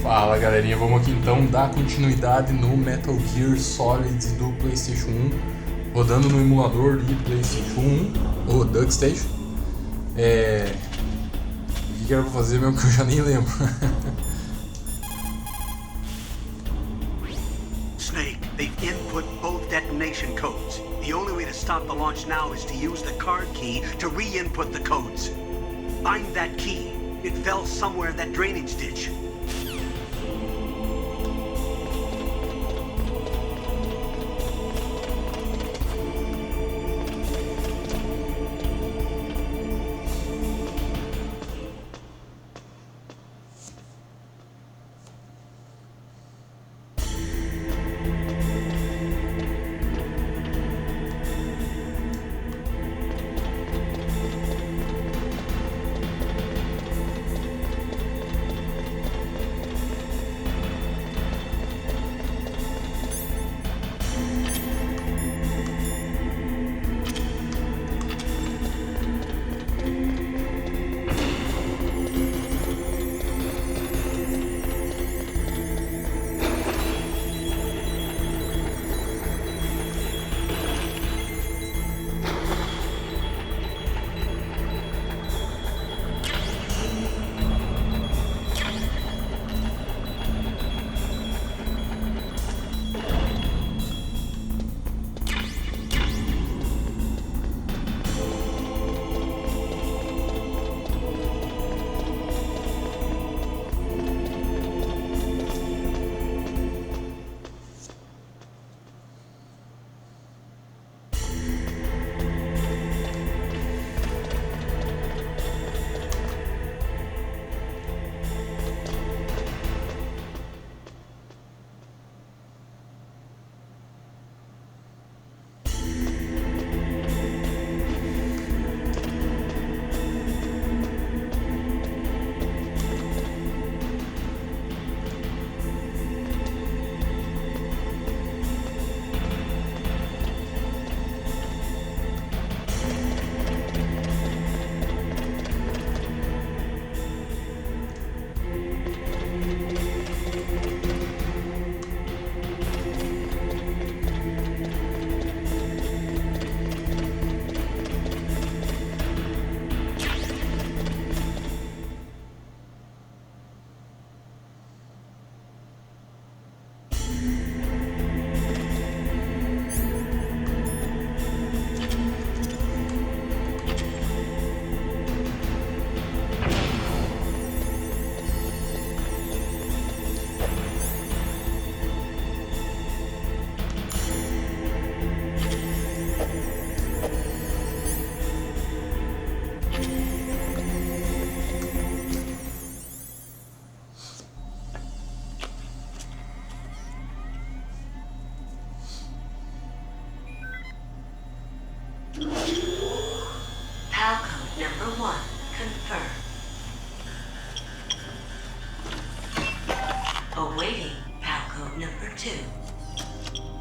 Fala galerinha, vamos aqui então dar continuidade no Metal Gear Solid do PlayStation 1, rodando no emulador de PlayStation 1, ou DuckStation. O que era pra fazer mesmo que eu já nem lembro. Snake, they've input both detonation codes. The only way to stop the launch now is to use the card key to re-input the codes. Find that key. It fell somewhere in that drainage ditch.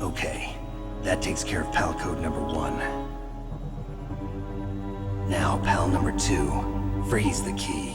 Okay, that takes care of PAL code number 1. Now, PAL number 2, freeze the key.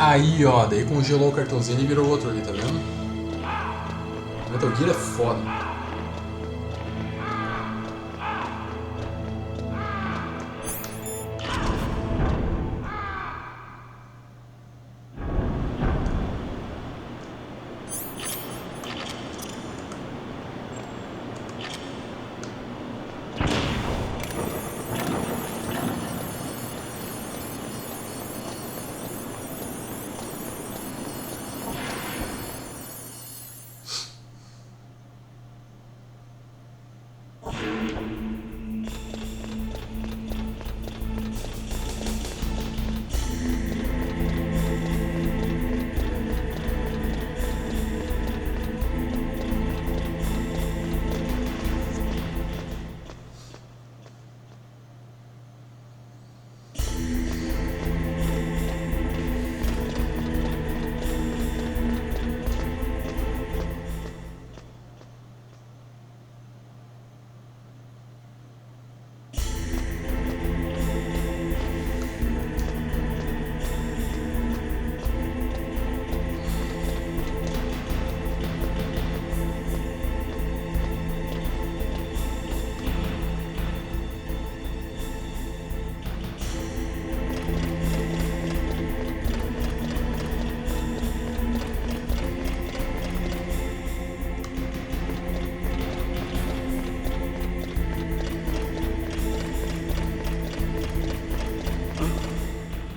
Aí, ó, daí congelou o cartãozinho e virou outro ali, tá vendo? Metal Gear é foda.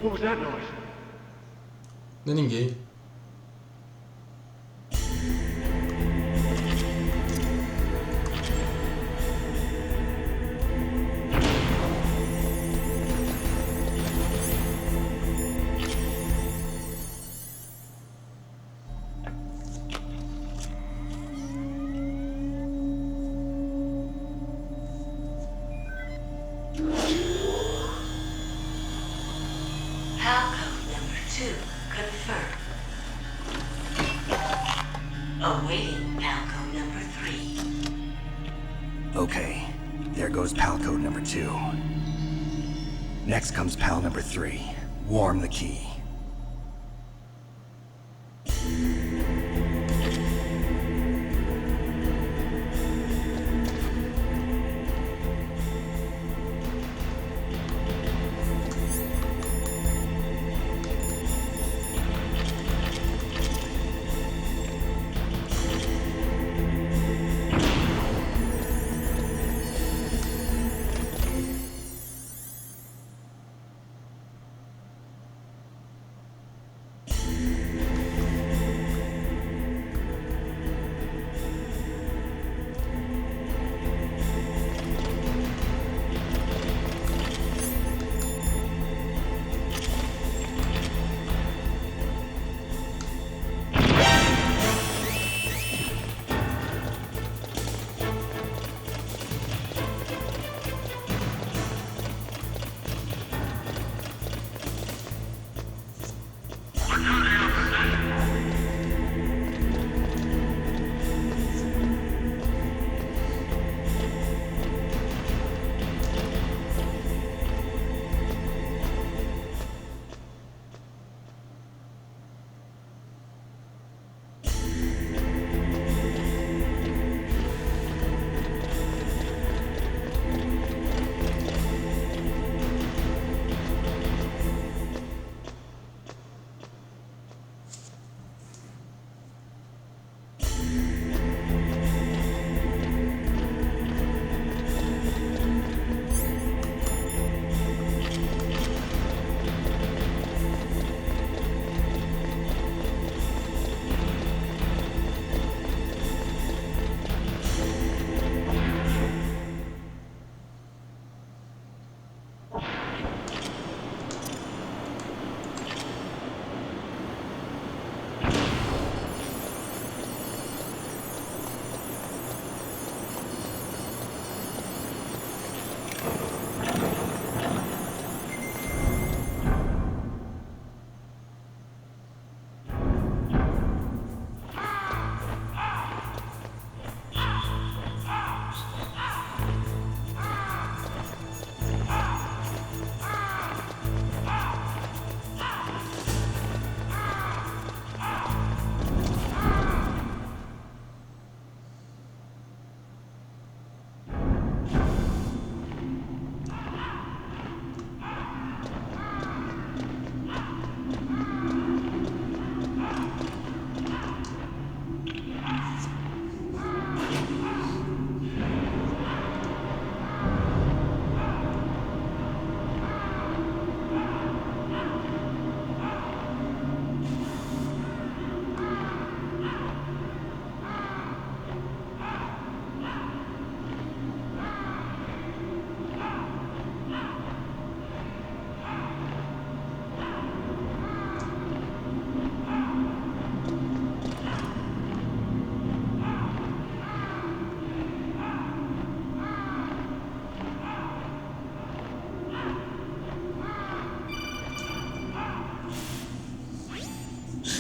What was that noise? Não é ninguém. Palcode number 2 confirmed. Awaiting palcode number 3. Okay, there goes pal code number 2. Next comes pal number 3. Warm the key.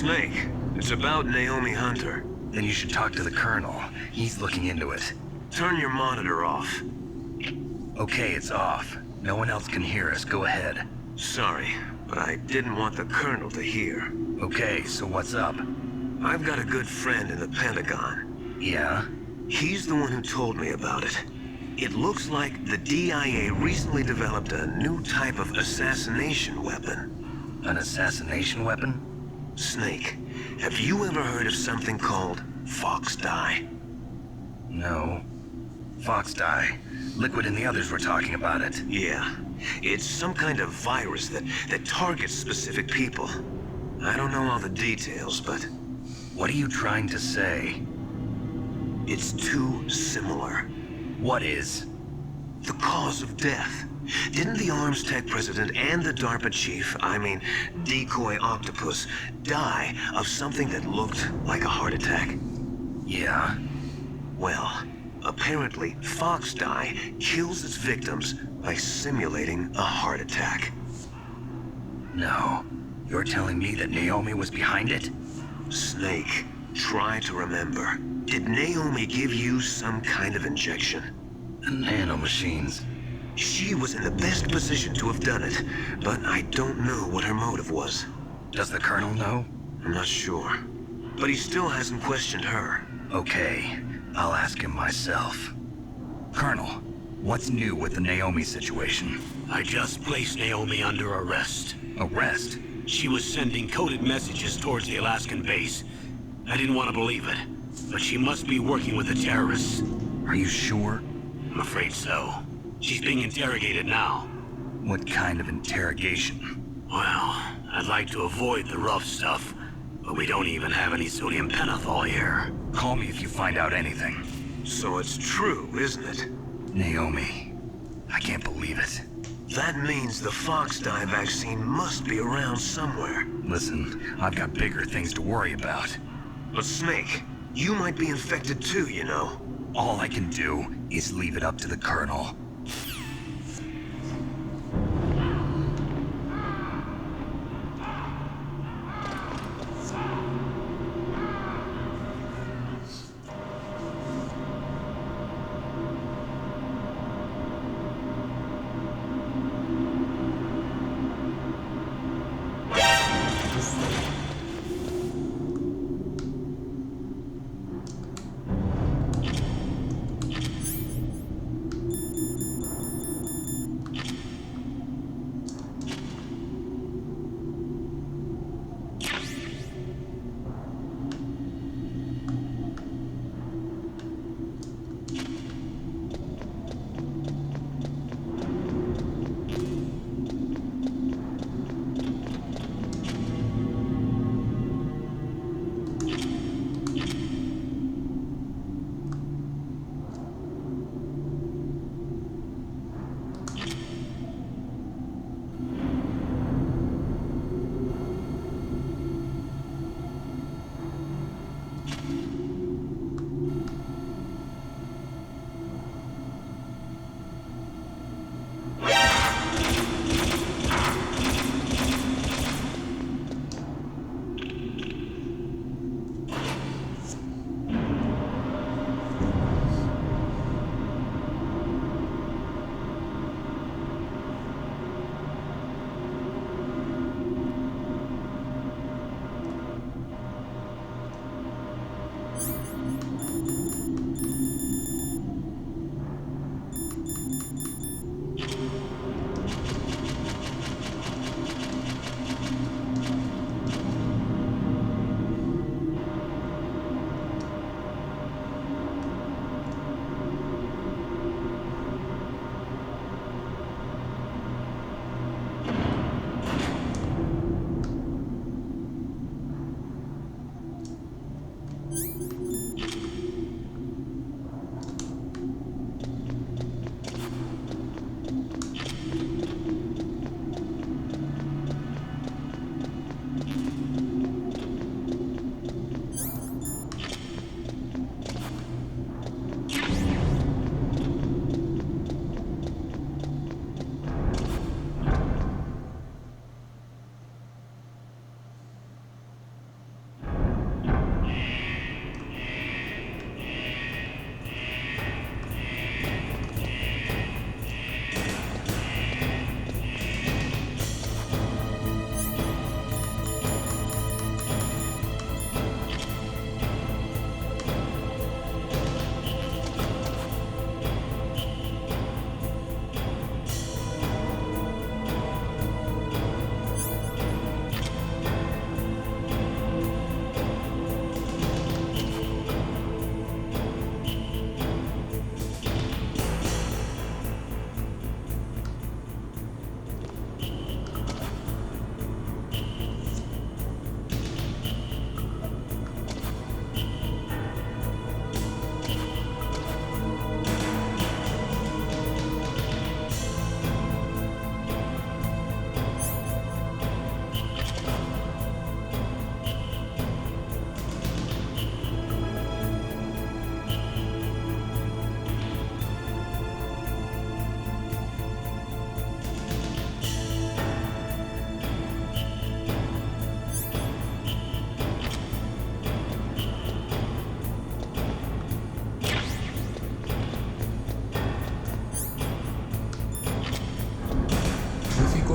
Snake, it's about Naomi Hunter. Then you should talk to the Colonel. He's looking into it. Turn your monitor off. Okay, it's off. No one else can hear us. Go ahead. Sorry, but I didn't want the Colonel to hear. Okay, so what's up? I've got a good friend in the Pentagon. Yeah? He's the one who told me about it. It looks like the DIA recently developed a new type of assassination weapon. An assassination weapon? Snake, have you ever heard of something called Fox Dye? No. Fox dye. Liquid and the others were talking about it. Yeah. It's some kind of virus that targets specific people. I don't know all the details, but... What are you trying to say? It's too similar. What is? The cause of death. Didn't the Arms Tech president and the DARPA chief, Decoy Octopus, die of something that looked like a heart attack? Yeah. Well, apparently Fox Dye kills its victims by simulating a heart attack. No. You're telling me that Naomi was behind it? Snake, try to remember. Did Naomi give you some kind of injection? The nanomachines. She was in the best position to have done it, but I don't know what her motive was. Does the Colonel know? I'm not sure. But he still hasn't questioned her. Okay, I'll ask him myself. Colonel, what's new with the Naomi situation? I just placed Naomi under arrest. Arrest? She was sending coded messages towards the Alaskan base. I didn't want to believe it, but she must be working with the terrorists. Are you sure? I'm afraid so. She's being interrogated now. What kind of interrogation? Well, I'd like to avoid the rough stuff, but we don't even have any sodium pentothal here. Call me if you find out anything. So it's true, isn't it? Naomi. I can't believe it. That means the Fox Dye vaccine must be around somewhere. Listen, I've got bigger things to worry about. But Snake, you might be infected too, you know. All I can do is leave it up to the Colonel.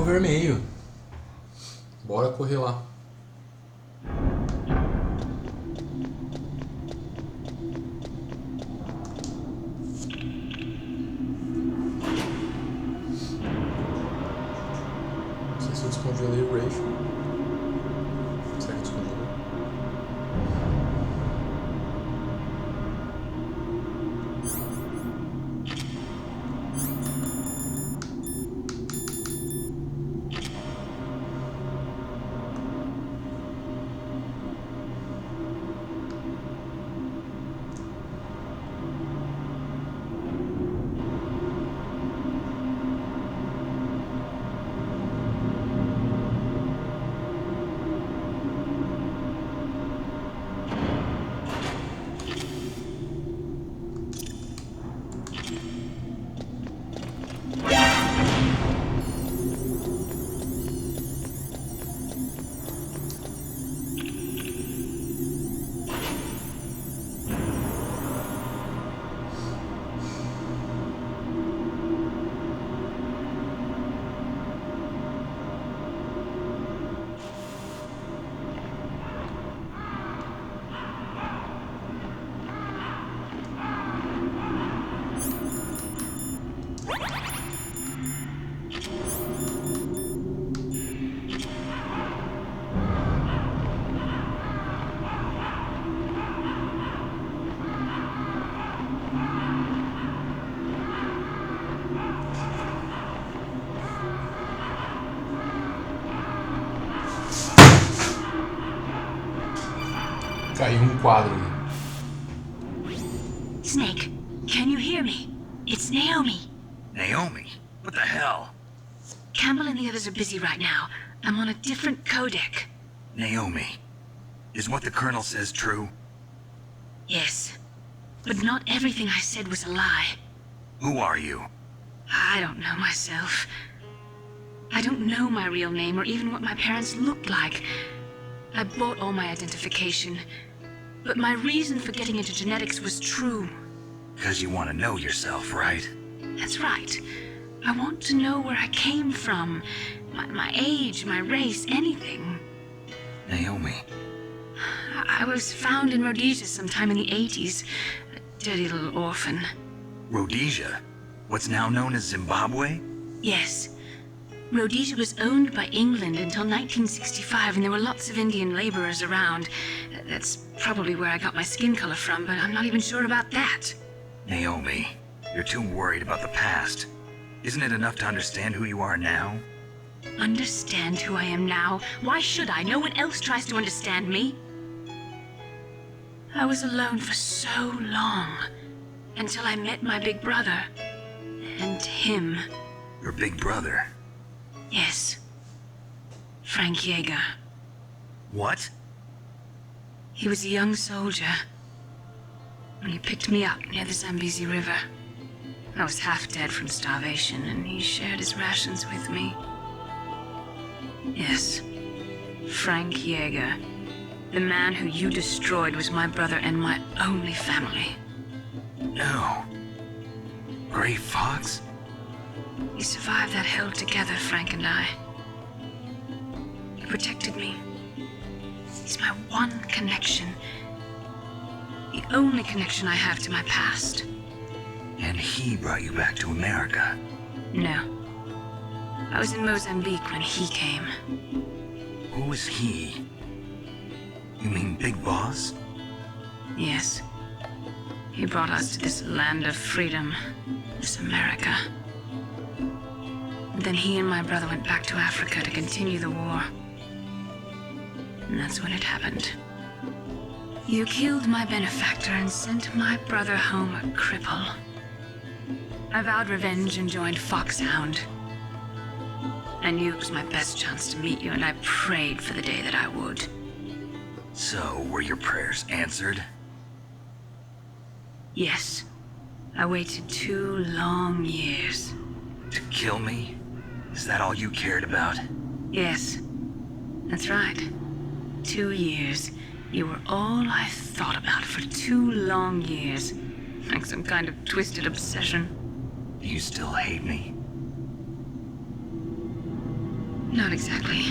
pro vermelho. Bora correr lá. Não sei se eu escondi ali o Rage. Será que eu escondi ali? Caiu um quadro ali. Snake, can you hear me? It's Naomi. Naomi? What the hell? Campbell and the others are busy right now. I'm on a different codec. Naomi, is what the Colonel says true? Yes, but not everything I said was a lie. Who are you? I don't know myself. I don't know my real name or even what my parents looked like. I bought all my identification, but my reason for getting into genetics was true. Because you want to know yourself, right? That's right. I want to know where I came from, my age, my race, anything. Naomi. I was found in Rhodesia sometime in the 80s. A dirty little orphan. Rhodesia? What's now known as Zimbabwe? Yes. Rhodesia was owned by England until 1965, and there were lots of Indian laborers around. That's probably where I got my skin color from, but I'm not even sure about that. Naomi, you're too worried about the past. Isn't it enough to understand who you are now? Understand who I am now? Why should I? No one else tries to understand me. I was alone for so long, until I met my big brother. And him. Your big brother? Yes. Frank Yeager. What? He was a young soldier when he picked me up near the Zambezi River. I was half dead from starvation, and he shared his rations with me. Yes, Frank Yeager. The man who you destroyed was my brother and my only family. No. Gray Fox? We survived that hell together, Frank and I. He protected me. He's my one connection. The only connection I have to my past. And he brought you back to America? No. I was in Mozambique when he came. Who is he? You mean Big Boss? Yes. He brought us to this land of freedom, this America. And then he and my brother went back to Africa to continue the war. And that's when it happened. You killed my benefactor and sent my brother home a cripple. I vowed revenge and joined Foxhound. I knew it was my best chance to meet you, and I prayed for the day that I would. So, were your prayers answered? Yes. I waited 2 long years. To kill me? Is that all you cared about? Yes. That's right. 2 years. You were all I thought about for 2 long years. Like some kind of twisted obsession. Do you still hate me? Not exactly.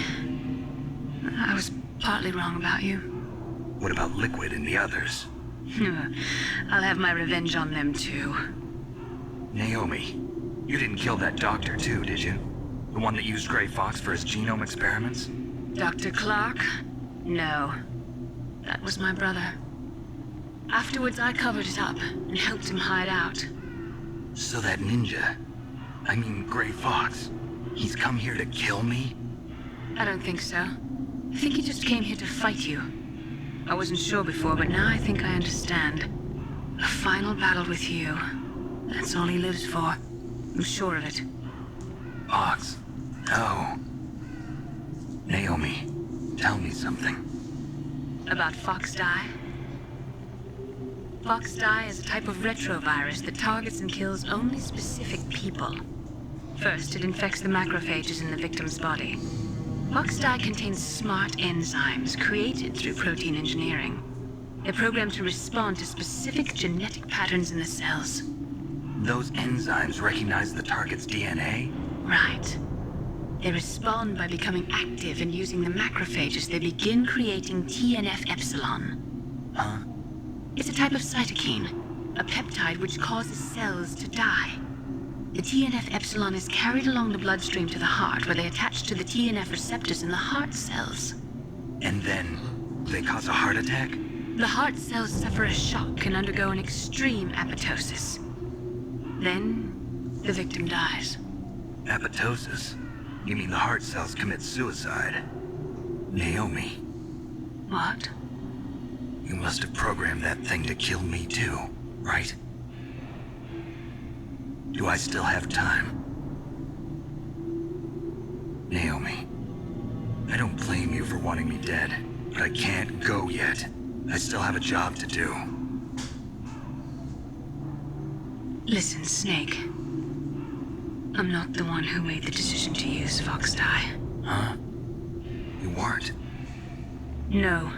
I was partly wrong about you. What about Liquid and the others? I'll have my revenge on them too. Naomi, you didn't kill that doctor too, did you? The one that used Gray Fox for his genome experiments? Dr. Clark? No. That was my brother. Afterwards, I covered it up and helped him hide out. So that ninja, I mean Gray Fox, he's come here to kill me? I don't think so. I think he just came here to fight you. I wasn't sure before, but now I think I understand. A final battle with you. That's all he lives for. I'm sure of it. Fox? No. Naomi, tell me something. About Fox Die? Fox Die is a type of retrovirus that targets and kills only specific people. First, it infects the macrophages in the victim's body. Fox Die contains smart enzymes created through protein engineering. They're programmed to respond to specific genetic patterns in the cells. Those enzymes recognize the target's DNA? Right. They respond by becoming active and using the macrophages. They begin creating TNF-epsilon. Huh? It's a type of cytokine, a peptide which causes cells to die. The TNF-epsilon is carried along the bloodstream to the heart, where they attach to the TNF receptors in the heart cells. And then they cause a heart attack? The heart cells suffer a shock and undergo an extreme apoptosis. Then, the victim dies. Apoptosis? You mean the heart cells commit suicide? Naomi, What? you must have programmed that thing to kill me too, right? Do I still have time? Naomi, I don't blame you for wanting me dead, but I can't go yet. I still have a job to do. Listen, Snake. I'm not the one who made the decision to use Fox Die. Huh? You weren't? No.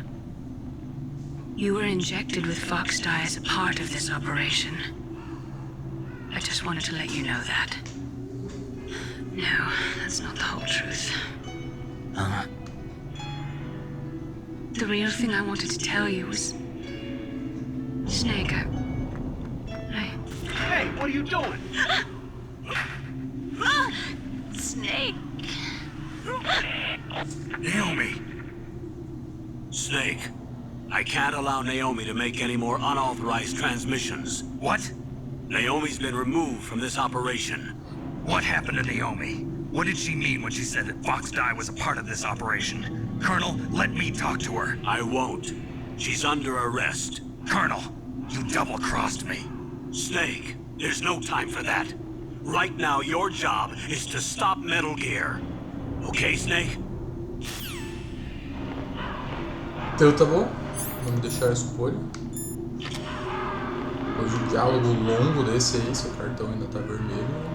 You were injected with Fox Die as a part of this operation. I just wanted to let you know that. No, that's not the whole truth. Huh? The real thing I wanted to tell you was... Snake, Hey, what are you doing? Snake! Naomi! Snake, I can't allow Naomi to make any more unauthorized transmissions. What? Naomi's been removed from this operation. What happened to Naomi? What did she mean when she said that Fox Die was a part of this operation? Colonel, let me talk to her. I won't. She's under arrest. Colonel, you double-crossed me. Snake, there's no time for that. Right now, your job is to stop Metal Gear. Okay, Snake? Então tá bom, vamos deixar a escolha. Depois do diálogo longo desse aí, seu cartão ainda tá vermelho.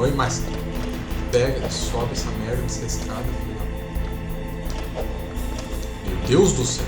Oi, mas pega, sobe essa merda dessa escada, filho. Meu Deus do céu.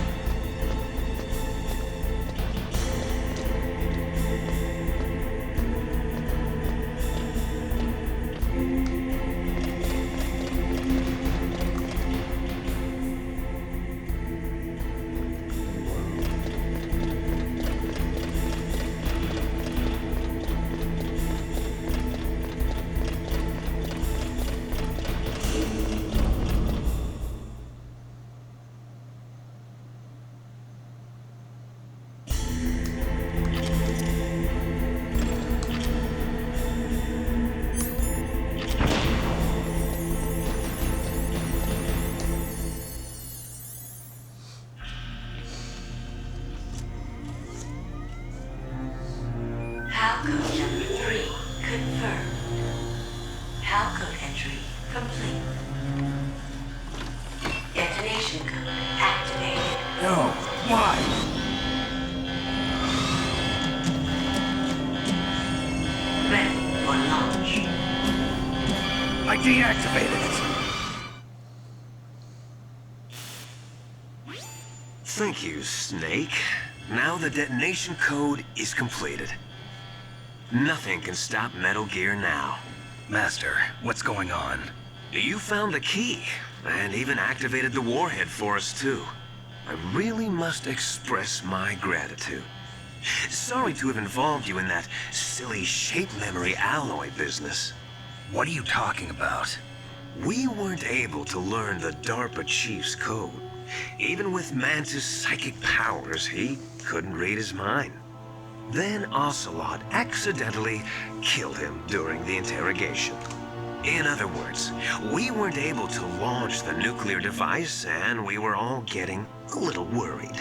Halcode number 3 confirmed. Halcode entry complete. Detonation code activated. No, why? Ready for launch. I deactivated it. Thank you, Snake. Now the detonation code is completed. Nothing can stop Metal Gear now. Master, what's going on? You found the key, and even activated the warhead for us, too. I really must express my gratitude. Sorry to have involved you in that silly shape memory alloy business. What are you talking about? We weren't able to learn the DARPA chief's code. Even with Mantis' psychic powers, he couldn't read his mind. Then Ocelot accidentally killed him during the interrogation. In other words, we weren't able to launch the nuclear device, and we were all getting a little worried.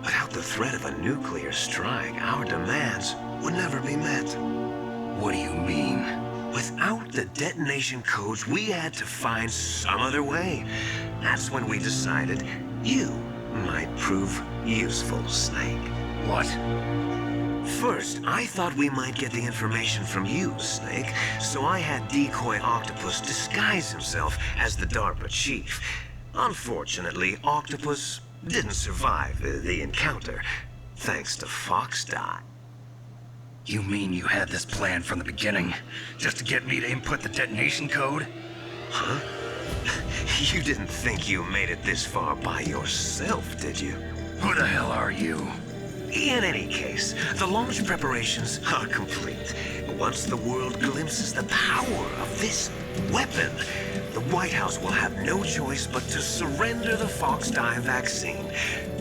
Without the threat of a nuclear strike, our demands would never be met. What do you mean? Without the detonation codes, we had to find some other way. That's when we decided you might prove useful, Snake. What? First, I thought we might get the information from you, Snake, so I had Decoy Octopus disguise himself as the DARPA chief. Unfortunately, Octopus didn't survive the encounter, thanks to Fox Die. You mean you had this plan from the beginning, just to get me to input the detonation code? Huh? You didn't think you made it this far by yourself, did you? Who the hell are you? In any case, the launch preparations are complete. Once the world glimpses the power of this weapon, the White House will have no choice but to surrender the Fox Die vaccine.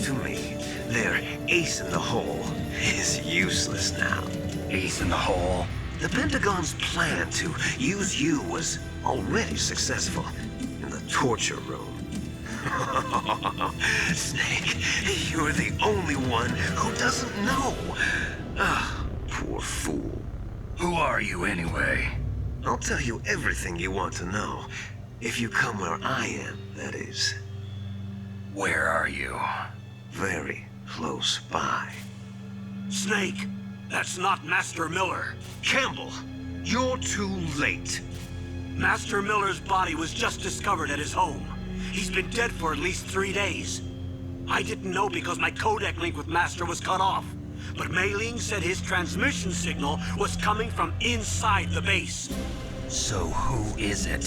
To me, their ace in the hole is useless now. Ace in the hole? The Pentagon's plan to use you was already successful in the torture room. Snake, you're the only one who doesn't know. Ah, poor fool. Who are you anyway? I'll tell you everything you want to know. If you come where I am, that is. Where are you? Very close by. Snake, that's not Master Miller. Campbell, you're too late. Master Miller's body was just discovered at his home. He's been dead for at least 3 days. I didn't know because my codec link with Master was cut off. But Mei Ling said his transmission signal was coming from inside the base. So who is it?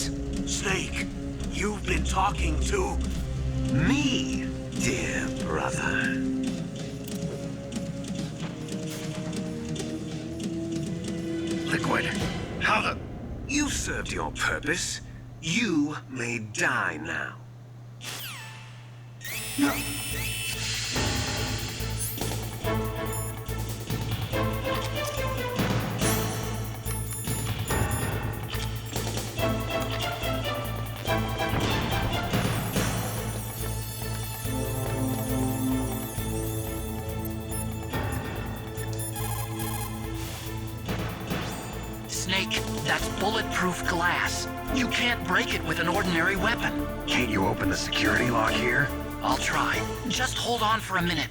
Snake, you've been talking to... Me, dear brother. Liquid. How the... You served your purpose. You may die now. No. Snake, that's bulletproof glass. You can't break it with an ordinary weapon. Can't you open the security lock here? I'll try. Just hold on for a minute.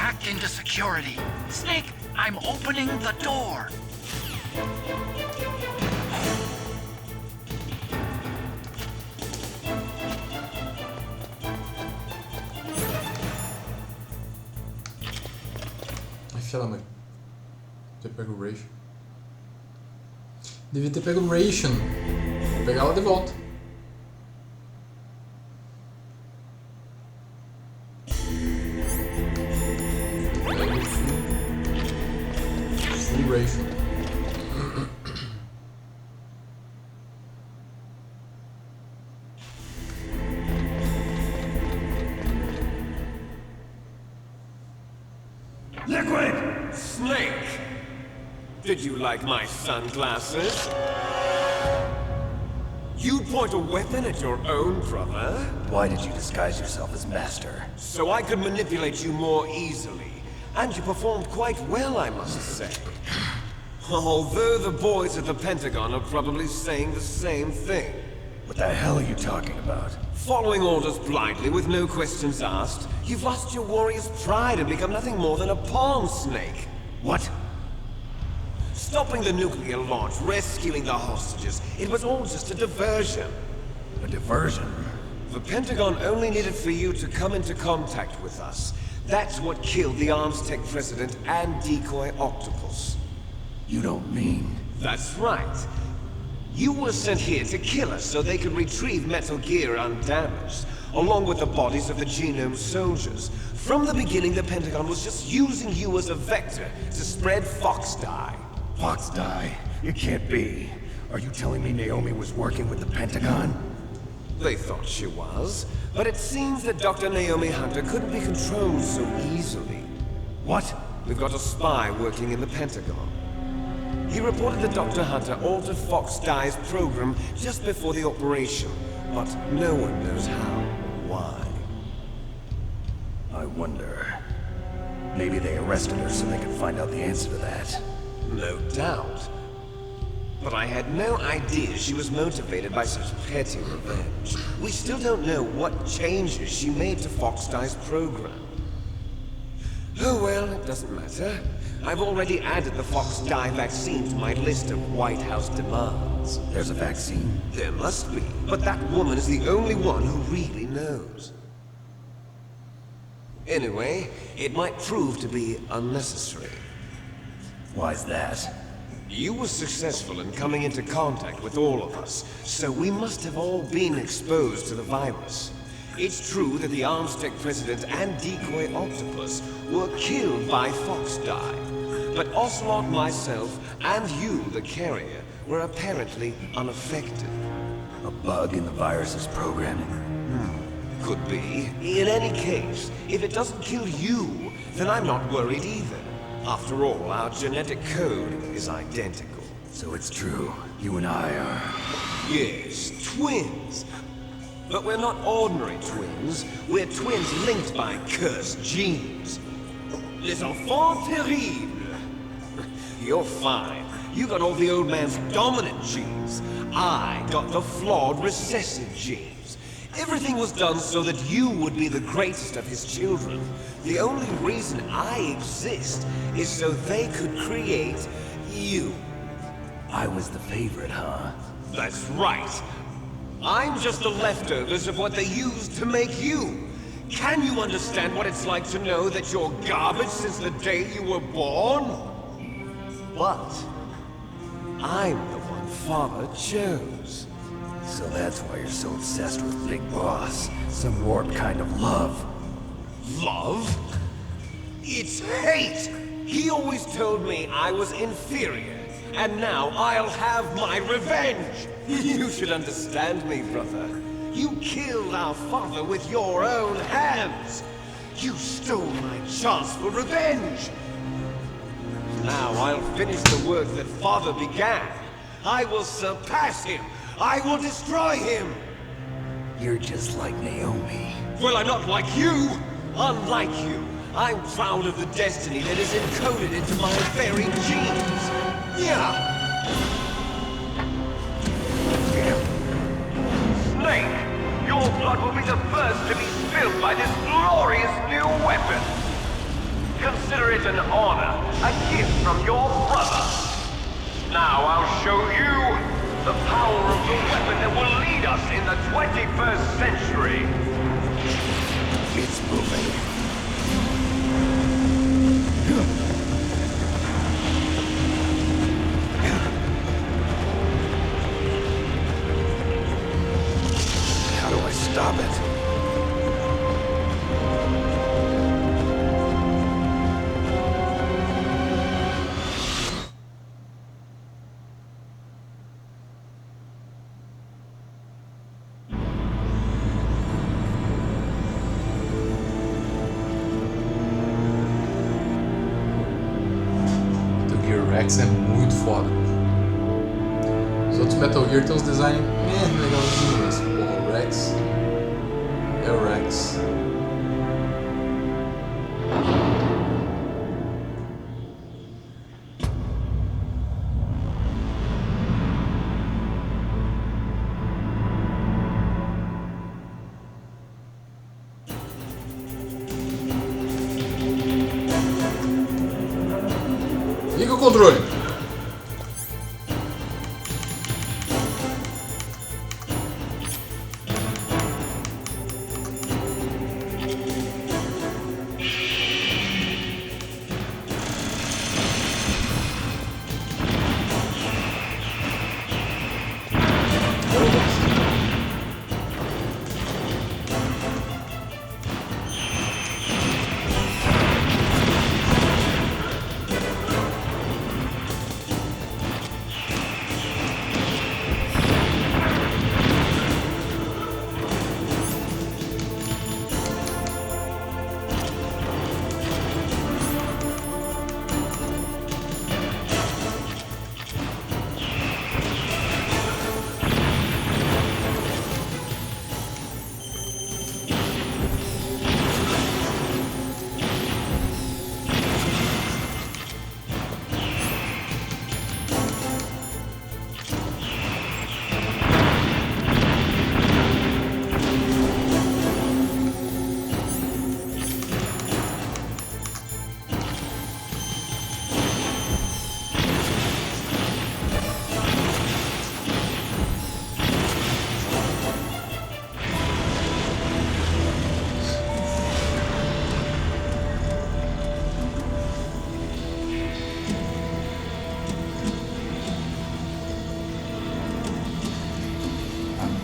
hacked into security. Snake, I'm opening the door. Ai, filha da mãe. Devia ter pego o Ration. Devia ter pego o Ration. Vou pegar ela de volta. Full Ration. Liquid! Snake! Did you like my sunglasses? You point a weapon at your own brother? Why did you disguise yourself as Master? So I could manipulate you more easily. And you performed quite well, I must say. Although the boys at the Pentagon are probably saying the same thing. What the hell are you talking about? Following orders blindly with no questions asked, you've lost your warrior's pride and become nothing more than a pawn, Snake. What? Stopping the nuclear launch, rescuing the hostages, it was all just a diversion. A diversion? The Pentagon only needed for you to come into contact with us. That's what killed the Arms Tech president and decoy octopus. You don't mean... That's right. You were sent here to kill us so they could retrieve Metal Gear undamaged, along with the bodies of the Genome soldiers. From the beginning, the Pentagon was just using you as a vector to spread Fox dye. Fox die? It can't be. Are you telling me Naomi was working with the Pentagon? They thought she was, but it seems that Dr. Naomi Hunter couldn't be controlled so easily. What? We've got a spy working in the Pentagon. He reported that Dr. Hunter altered Fox Dye's program just before the operation, but no one knows how or why. I wonder... Maybe they arrested her so they could find out the answer to that. No doubt. But I had no idea she was motivated by such petty revenge. We still don't know what changes she made to Fox Dye's program. Oh well, it doesn't matter. I've already added the Fox Dye vaccine to my list of White House demands. There's a vaccine? There must be, but that woman is the only one who really knows. Anyway, it might prove to be unnecessary. Why's that? You were successful in coming into contact with all of us, so we must have all been exposed to the virus. It's true that the Arms Tech president and decoy octopus were killed by Fox Dye, but Ocelot, myself, and you, the carrier, were apparently unaffected. A bug in the virus's programming? Could be. In any case, if it doesn't kill you, then I'm not worried either. After all, our genetic code is identical. So it's true. You and I are... Yes, twins. But we're not ordinary twins. We're twins linked by cursed genes. Les enfants terribles. You're fine. You got all the old man's dominant genes. I got the flawed recessive genes. Everything was done so that you would be the greatest of his children. The only reason I exist is so they could create you. I was the favorite, huh? That's right. I'm just the leftovers of what they used to make you. Can you understand what it's like to know that you're garbage since the day you were born? But I'm the one Father chose. So that's why you're so obsessed with Big Boss. Some warped kind of love. Love? It's hate! He always told me I was inferior, and now I'll have my revenge! You should understand me, brother. You killed our father with your own hands! You stole my chance for revenge! Now I'll finish the work that Father began. I will surpass him! I will destroy him! You're just like Naomi. Well, I'm not like you! Unlike you, I'm proud of the destiny that is encoded into my very genes! Yeah! Snake! Your blood will be the first to be spilled by this glorious new weapon! Consider it an honor, a gift from your brother. Now I'll show you the power of the weapon that will lead us in the 21st century. It's moving. How do I stop it? O Rex é muito foda. Os outros Metal Gear tem uns designs legalzinhos, mas porra, o Rex é o Rex. Liga o controle.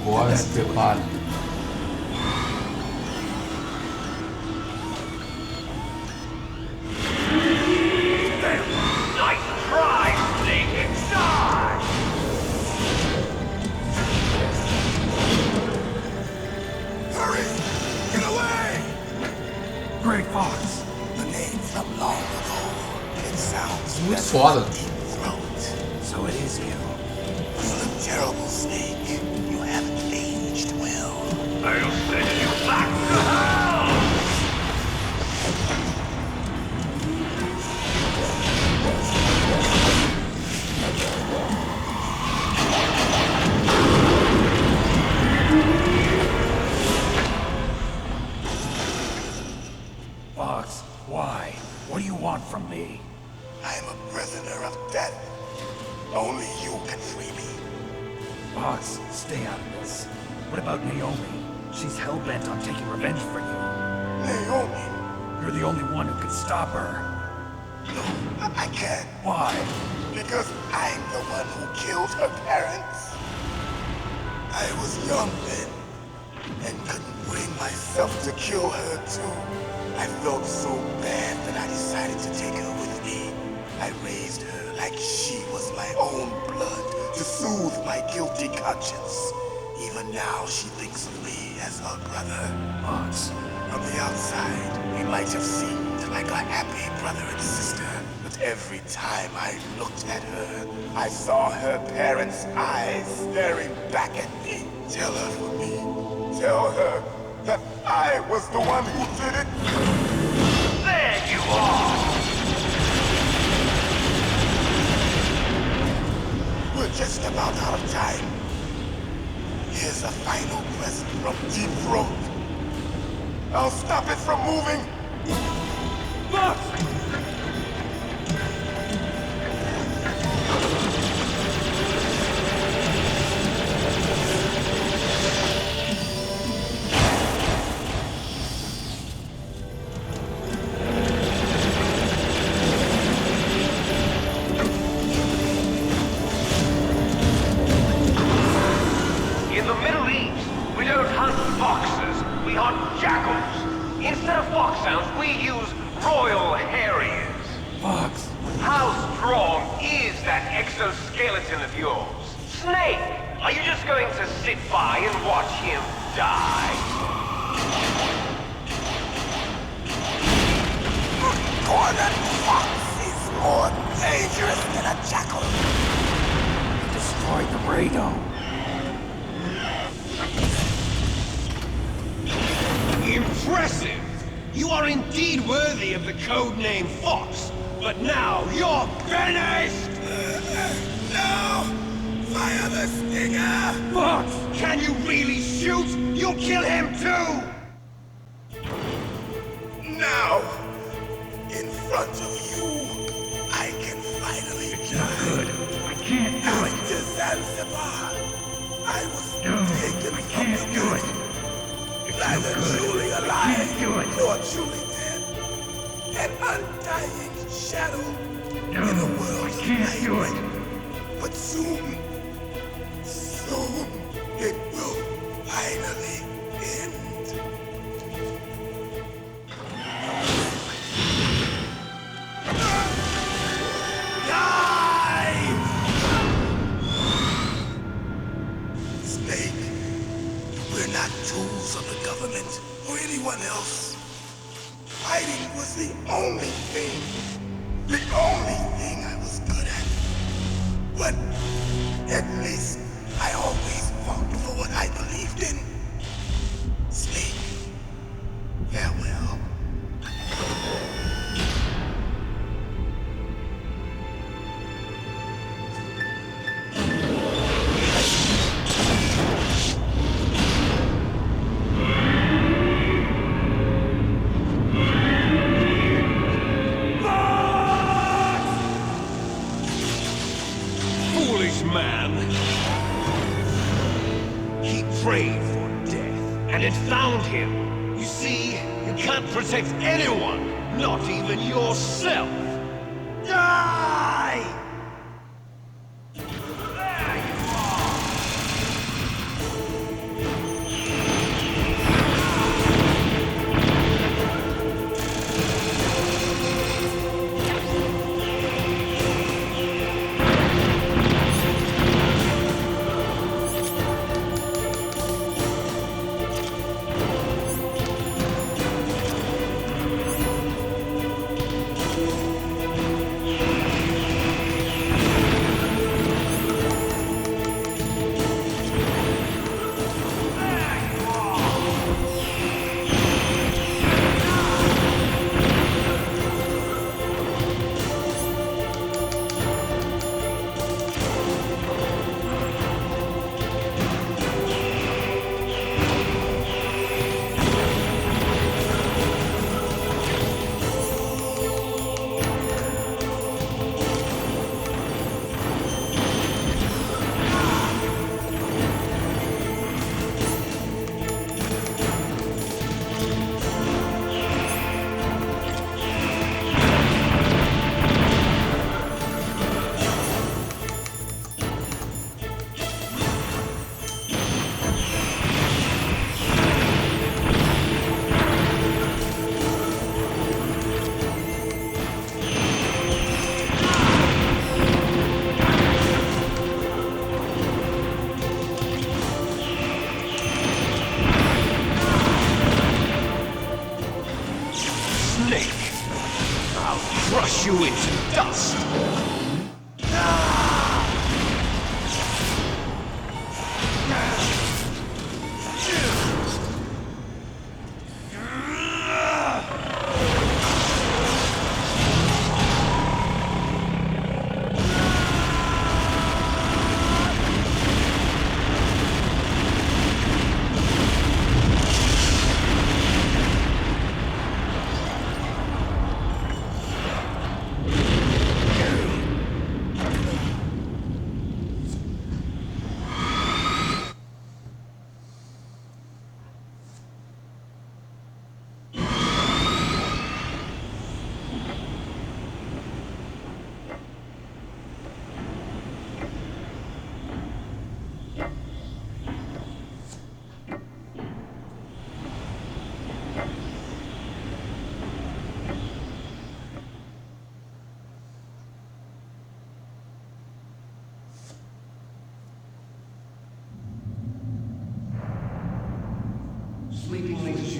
Agora se prepara. Great Fox. The name from long ago. It sounds Muito foda. So it is you. You look terrible, Snake. You haven't aged well. I'll send you back to hell! Fox, why? What do you want from me? I am a prisoner of death. Only you can free me. Fox, stay out of this. What about Naomi? She's hell-bent on taking revenge for you. Naomi? You're the only one who can stop her. No, I can't. Why? Because I'm the one who killed her parents. I was young then, and couldn't bring myself to kill her too. I felt so bad that I decided to take her with me. I raised her like she was my own blood to soothe my guilty conscience. Even now, she thinks of me as her brother. Fox, from the outside, we might have seemed like a happy brother and sister. But every time I looked at her, I saw her parents' eyes staring back at me. Tell her for me. Tell her that I was the one who did it. There you are! We're just about out of time. Here's a final present from Deep Throat. I'll stop it from moving In the Middle East, we don't hunt foxes, we hunt jackals. Instead of foxhounds, we use Royal Harriers. Fox. How strong is that exoskeleton of yours? Snake, are you just going to sit by and watch him die? Cornered fox is more dangerous than a jackal. He destroyed the radome. Impressive! You are indeed worthy of the code name Fox, but now you're finished! No! Fire the stinger! Fox, can you really shoot? You'll kill him too! Now, in front of you, I can finally die. I can't do it. After Zanzibar, I was taken from the good. Neither truly alive nor truly dead. An undying shadow in a world of night. But soon it will finally end. Die! Snake, we're not tools of the government or anyone else. Fighting was the only thing I was good at. But at least I always fought for what I believed in. Snake, farewell. Foolish man! He prayed for death, and it found him. You see, you can't protect anyone, not even yourself. Die! There you are! Crush you into dust!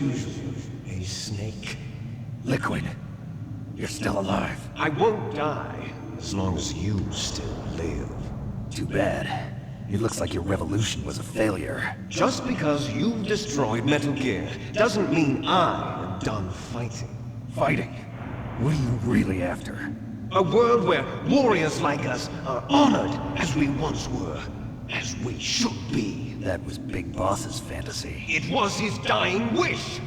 usual, a snake. Liquid, you're still alive. I won't die as long as you still live. Too bad. It looks like your revolution was a failure. Just because you've destroyed Metal Gear doesn't mean I am done fighting. Fighting? What are you really after? A world where warriors like us are honored as we once were, as we should be. That was Big Boss's fantasy. It was his dying wish.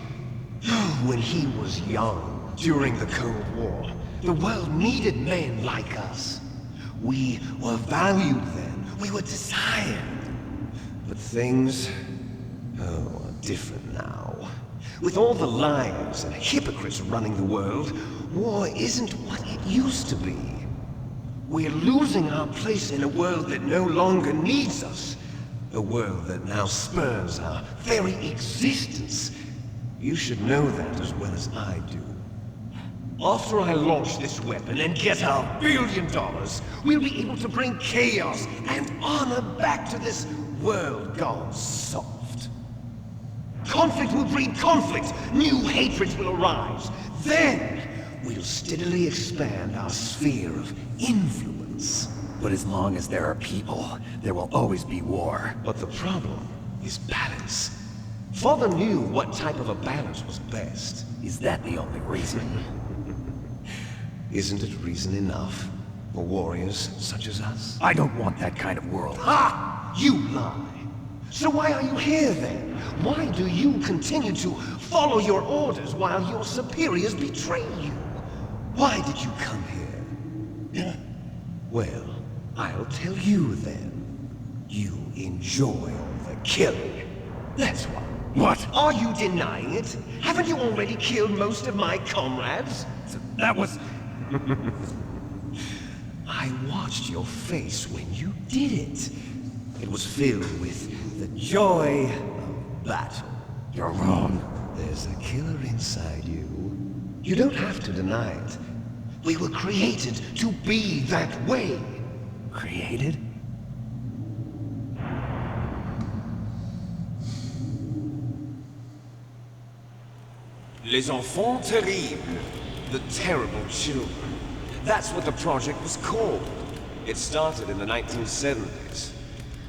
When he was young, during the Cold War, the world needed men like us. We were valued then. We were desired. But things, are different now. With all the liars and hypocrites running the world, war isn't what it used to be. We're losing our place in a world that no longer needs us. A world that now spurns our very existence. You should know that as well as I do. After I launch this weapon and get our $1 billion, we'll be able to bring chaos and honor back to this world gone soft. Conflict will breed conflict. New hatreds will arise. Then, we'll steadily expand our sphere of influence. But as long as there are people, there will always be war. But the problem is balance. Father knew what type of a balance was best. Is that the only reason? Isn't it reason enough for warriors such as us? I don't want that kind of world. Ha! You lie! So why are you here then? Why do you continue to follow your orders while your superiors betray you? Why did you come here? Well, I'll tell you then. You enjoy all the killing. That's why. What? Are you denying it? Haven't you already killed most of my comrades? That was... I watched your face when you did it. It was filled with the joy of battle. You're wrong. There's a killer inside you. You don't have to deny it. We were created to be that way. Created? Les enfants terribles. The terrible children. That's what the project was called. It started in the 1970s.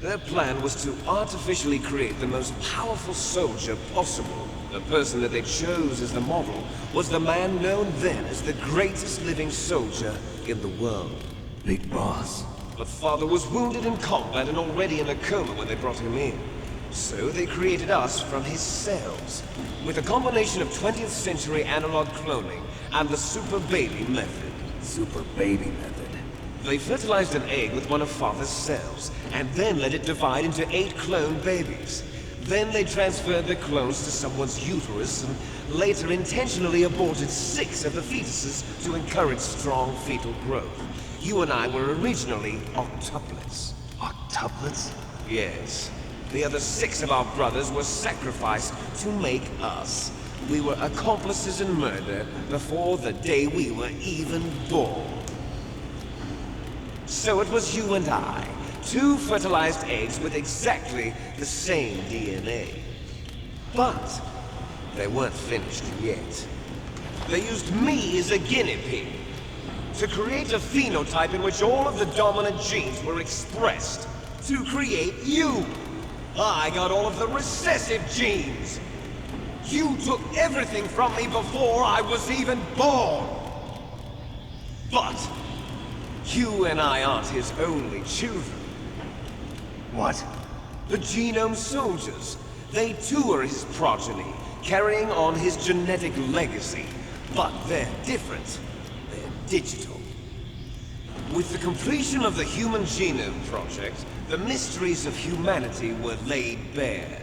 Their plan was to artificially create the most powerful soldier possible. The person that they chose as the model was the man known then as the greatest living soldier in the world. Big Boss. But Father was wounded in combat and already in a coma when they brought him in. So they created us from his cells, with a combination of 20th century analog cloning and the super baby method. Super baby method. They fertilized an egg with one of Father's cells, and then let it divide into 8 clone babies. Then they transferred the clones to someone's uterus, and later intentionally aborted 6 of the fetuses to encourage strong fetal growth. You and I were originally octuplets. Octuplets? Yes. The other 6 of our brothers were sacrificed to make us. We were accomplices in murder before the day we were even born. So it was you and I, 2 fertilized eggs with exactly the same DNA. But they weren't finished yet. They used me as a guinea pig to create a phenotype in which all of the dominant genes were expressed to create you. I got all of the recessive genes. You took everything from me before I was even born. But you and I aren't his only children. What? The Genome Soldiers. They too are his progeny, carrying on his genetic legacy. But they're different. They're digital. With the completion of the Human Genome Project, the mysteries of humanity were laid bare.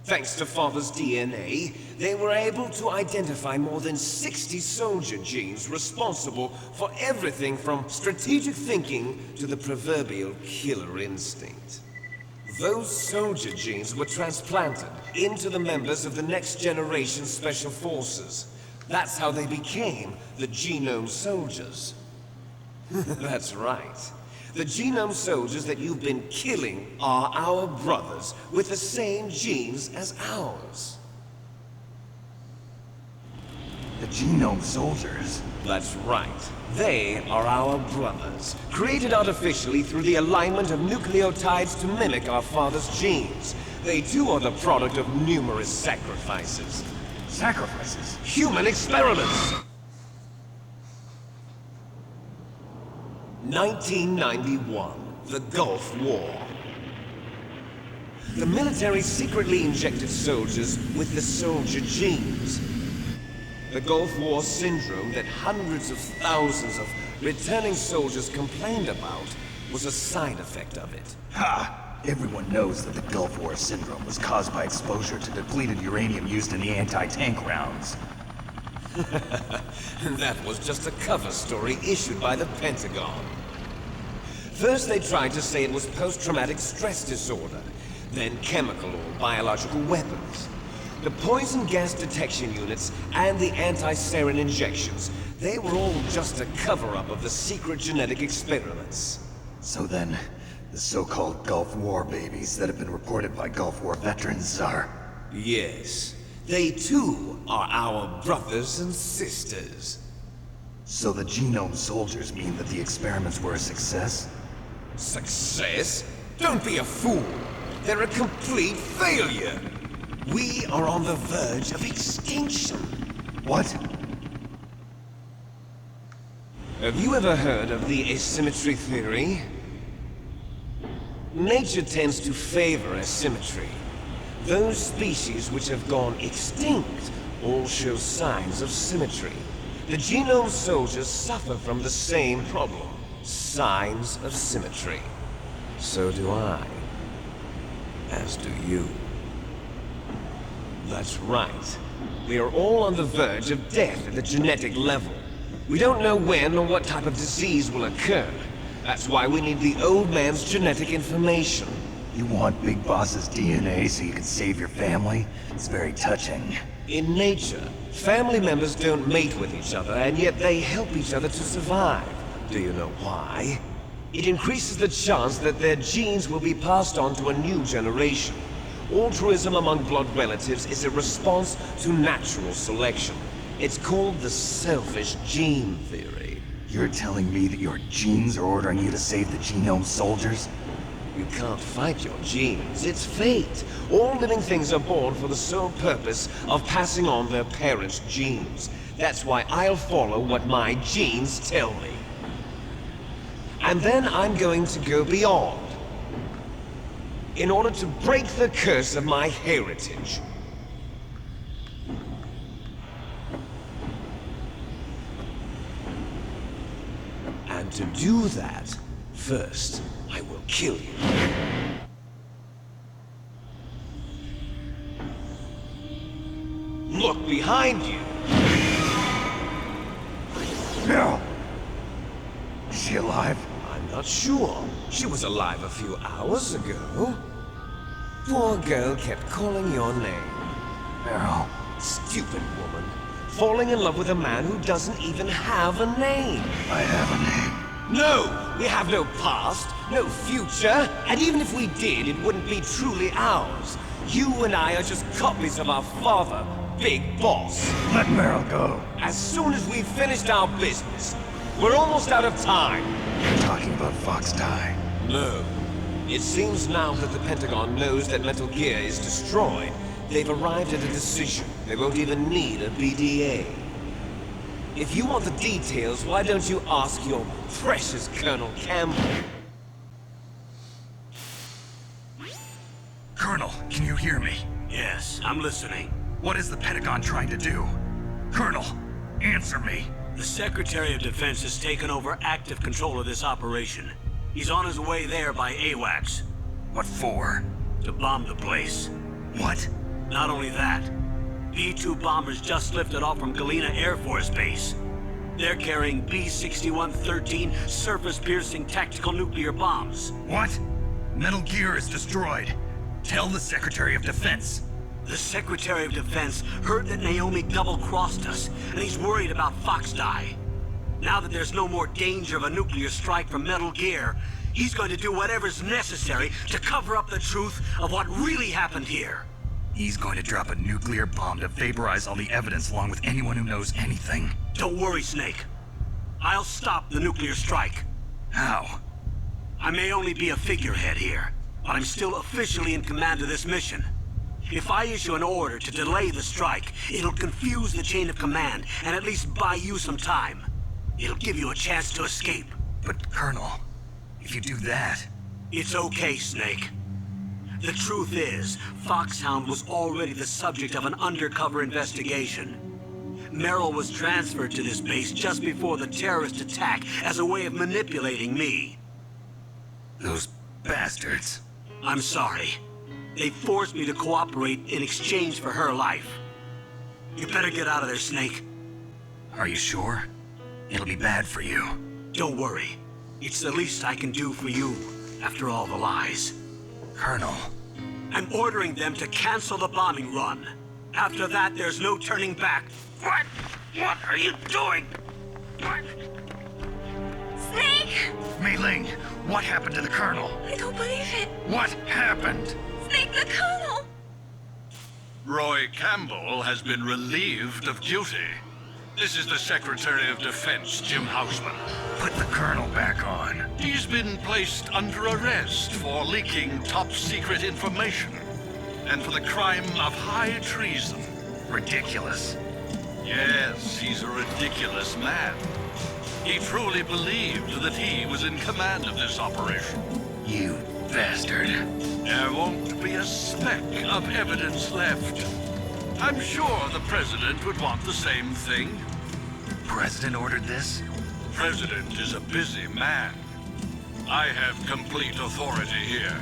Thanks to Father's DNA, they were able to identify more than 60 soldier genes responsible for everything from strategic thinking to the proverbial killer instinct. Those soldier genes were transplanted into the members of the next generation Special Forces. That's how they became the Genome Soldiers. That's right. The genome soldiers that you've been killing are our brothers, with the same genes as ours. The genome soldiers? That's right. They are our brothers, created artificially through the alignment of nucleotides to mimic our father's genes. They too are the product of numerous sacrifices. Sacrifices? Human experiments! 1991, the Gulf War. The military secretly injected soldiers with the soldier genes. The Gulf War syndrome that hundreds of thousands of returning soldiers complained about was a side effect of it. Ha! Everyone knows that the Gulf War syndrome was caused by exposure to depleted uranium used in the anti-tank rounds. That was just a cover story issued by the Pentagon. First they tried to say it was post-traumatic stress disorder, then chemical or biological weapons. The poison gas detection units and the anti-sarin injections, they were all just a cover-up of the secret genetic experiments. So then, the so-called Gulf War babies that have been reported by Gulf War veterans are... Yes. They too are our brothers and sisters. So the genome soldiers mean that the experiments were a success? Success? Don't be a fool! They're a complete failure! We are on the verge of extinction. What? Have you ever heard of the asymmetry theory? Nature tends to favor asymmetry. Those species which have gone extinct all show signs of symmetry. The genome soldiers suffer from the same problem. Signs of symmetry. So do I. As do you. That's right. We are all on the verge of death at the genetic level. We don't know when or what type of disease will occur. That's why we need the old man's genetic information. You want Big Boss's DNA so you can save your family? It's very touching. In nature, family members don't mate with each other, and yet they help each other to survive. Do you know why? It increases the chance that their genes will be passed on to a new generation. Altruism among blood relatives is a response to natural selection. It's called the selfish gene theory. You're telling me that your genes are ordering you to save the genome soldiers? You can't fight your genes. It's fate. All living things are born for the sole purpose of passing on their parents' genes. That's why I'll follow what my genes tell me. And then I'm going to go beyond. In order to break the curse of my heritage. And to do that, first, I will kill you. Look behind you! No! Is she alive? I'm not sure. She was alive a few hours ago. Poor girl kept calling your name. Meryl. Stupid woman. Falling in love with a man who doesn't even have a name. I have a name. No! We have no past, no future, and even if we did, it wouldn't be truly ours. You and I are just copies of our father, Big Boss. Let Meryl go. As soon as we've finished our business, we're almost out of time. You're talking about Fox Die. No. It seems now that the Pentagon knows that Metal Gear is destroyed, they've arrived at a decision. They won't even need a BDA. If you want the details, why don't you ask your precious Colonel Campbell? Colonel, can you hear me? Yes, I'm listening. What is the Pentagon trying to do? Colonel, answer me. The Secretary of Defense has taken over active control of this operation. He's on his way there by AWACS. What for? To bomb the place. What? Not only that, B-2 bombers just lifted off from Galena Air Force Base. They're carrying B-6113 surface-piercing tactical nuclear bombs. What? Metal Gear is destroyed. Tell the Secretary of Defense. The Secretary of Defense heard that Naomi double-crossed us, and he's worried about Fox Die. Now that there's no more danger of a nuclear strike from Metal Gear, He's going to do whatever's necessary to cover up the truth of what really happened here. He's going to drop a nuclear bomb to vaporize all the evidence along with anyone who knows anything. Don't worry, Snake. I'll stop the nuclear strike. How? I may only be a figurehead here, but I'm still officially in command of this mission. If I issue an order to delay the strike, it'll confuse the chain of command and at least buy you some time. It'll give you a chance to escape. But, Colonel, if you do that... It's okay, Snake. The truth is, Foxhound was already the subject of an undercover investigation. Merrill was transferred to this base just before the terrorist attack as a way of manipulating me. Those bastards. I'm sorry. They forced me to cooperate in exchange for her life. You better get out of there, Snake. Are you sure? It'll be bad for you. Don't worry. It's the least I can do for you, after all the lies. Colonel. I'm ordering them to cancel the bombing run. After that, there's no turning back. What? What are you doing? What? Snake! Mei Ling, what happened to the Colonel? I don't believe it. What happened? Snake, the Colonel! Roy Campbell has been relieved of duty. This is the Secretary of Defense, Jim Houseman. Put the Colonel back on. He's been placed under arrest for leaking top-secret information and for the crime of high treason. Ridiculous. Yes, he's a ridiculous man. He truly believed that he was in command of this operation. You bastard. There won't be a speck of evidence left. I'm sure the President would want the same thing. President ordered this? President is a busy man. I have complete authority here.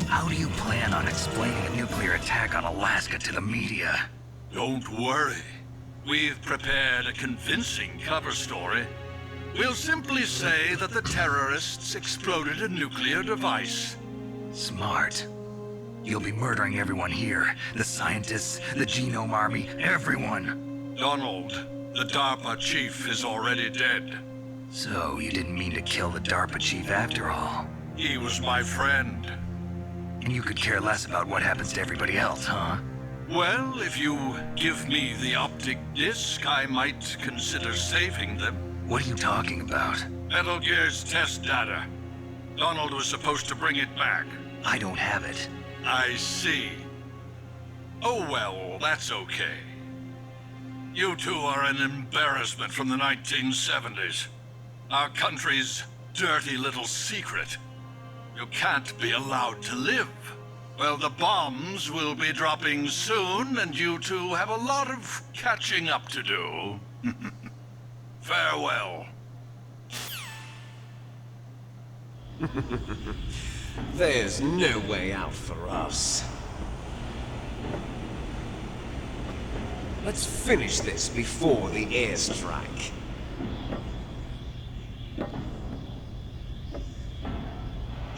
How do you plan on explaining a nuclear attack on Alaska to the media? Don't worry. We've prepared a convincing cover story. We'll simply say that the terrorists exploded a nuclear device. Smart. You'll be murdering everyone here. The scientists, the Genome Army, everyone. Donald, the DARPA chief is already dead. So you didn't mean to kill the DARPA chief after all? He was my friend. And you could care less about what happens to everybody else, huh? Well, if you give me the optic disc, I might consider saving them. What are you talking about? Metal Gear's test data. Donald was supposed to bring it back. I don't have it. I see. Oh well, that's okay. You two are an embarrassment from the 1970s. Our country's dirty little secret. You can't be allowed to live. Well, the bombs will be dropping soon, and you two have a lot of catching up to do. Farewell. There's no way out for us. Let's finish this before the airstrike.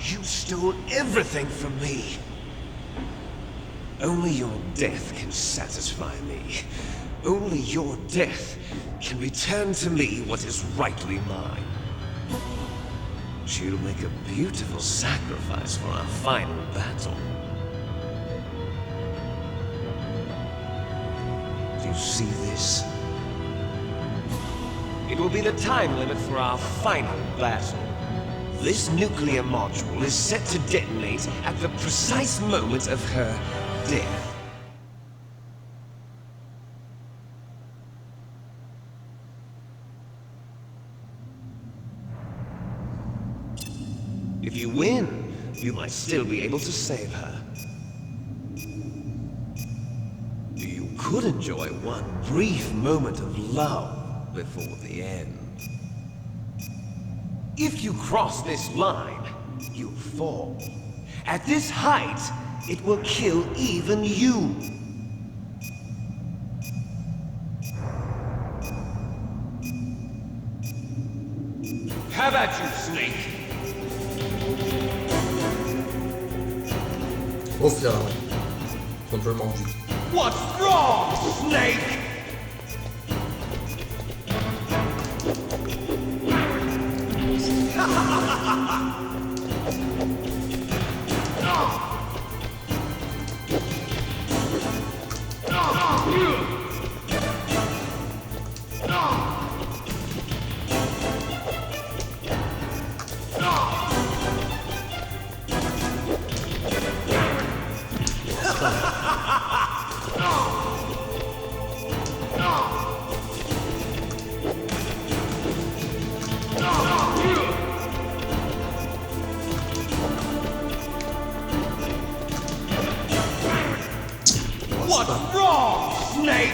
You stole everything from me. Only your death can satisfy me. Only your death can return to me what is rightly mine. She'll make a beautiful sacrifice for our final battle. Do you see this? It will be the time limit for our final battle. This nuclear module is set to detonate at the precise moment of her death. If you win, you might still be able to save her. You could enjoy one brief moment of love before the end. If you cross this line, you fall. At this height, it will kill even you. Have at you, Snake. Ô filha da mãe. Controle maldito. What's wrong, Snake? What's wrong, Snake?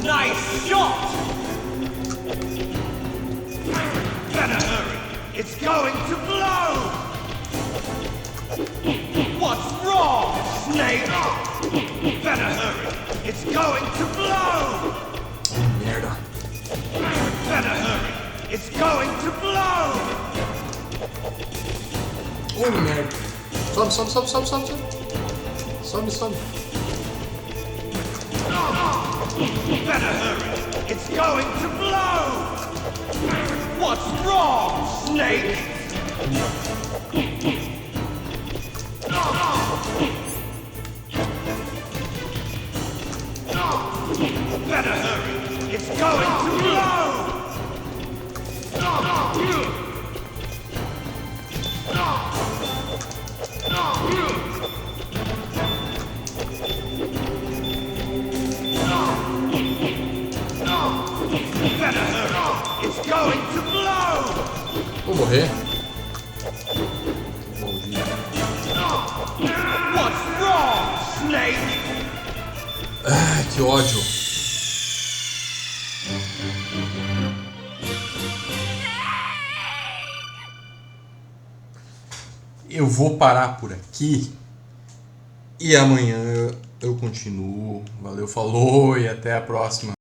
Nice shot! Better hurry! It's going to blow! What's wrong, Snake? Better hurry! It's going to blow! Merda. Better hurry! It's going to blow! Oh, merda. Sobe, sobe, sobe, sobe, sobe, sobe. Sobe, sobe. Better hurry! It's going to blow! What's wrong, Snake? Better hurry! It's going to blow! Better hurry! It's going to blow! Vou morrer. What's wrong, Snake? Ai, que ódio. Eu vou parar por aqui e amanhã eu continuo. Valeu, falou e até a próxima.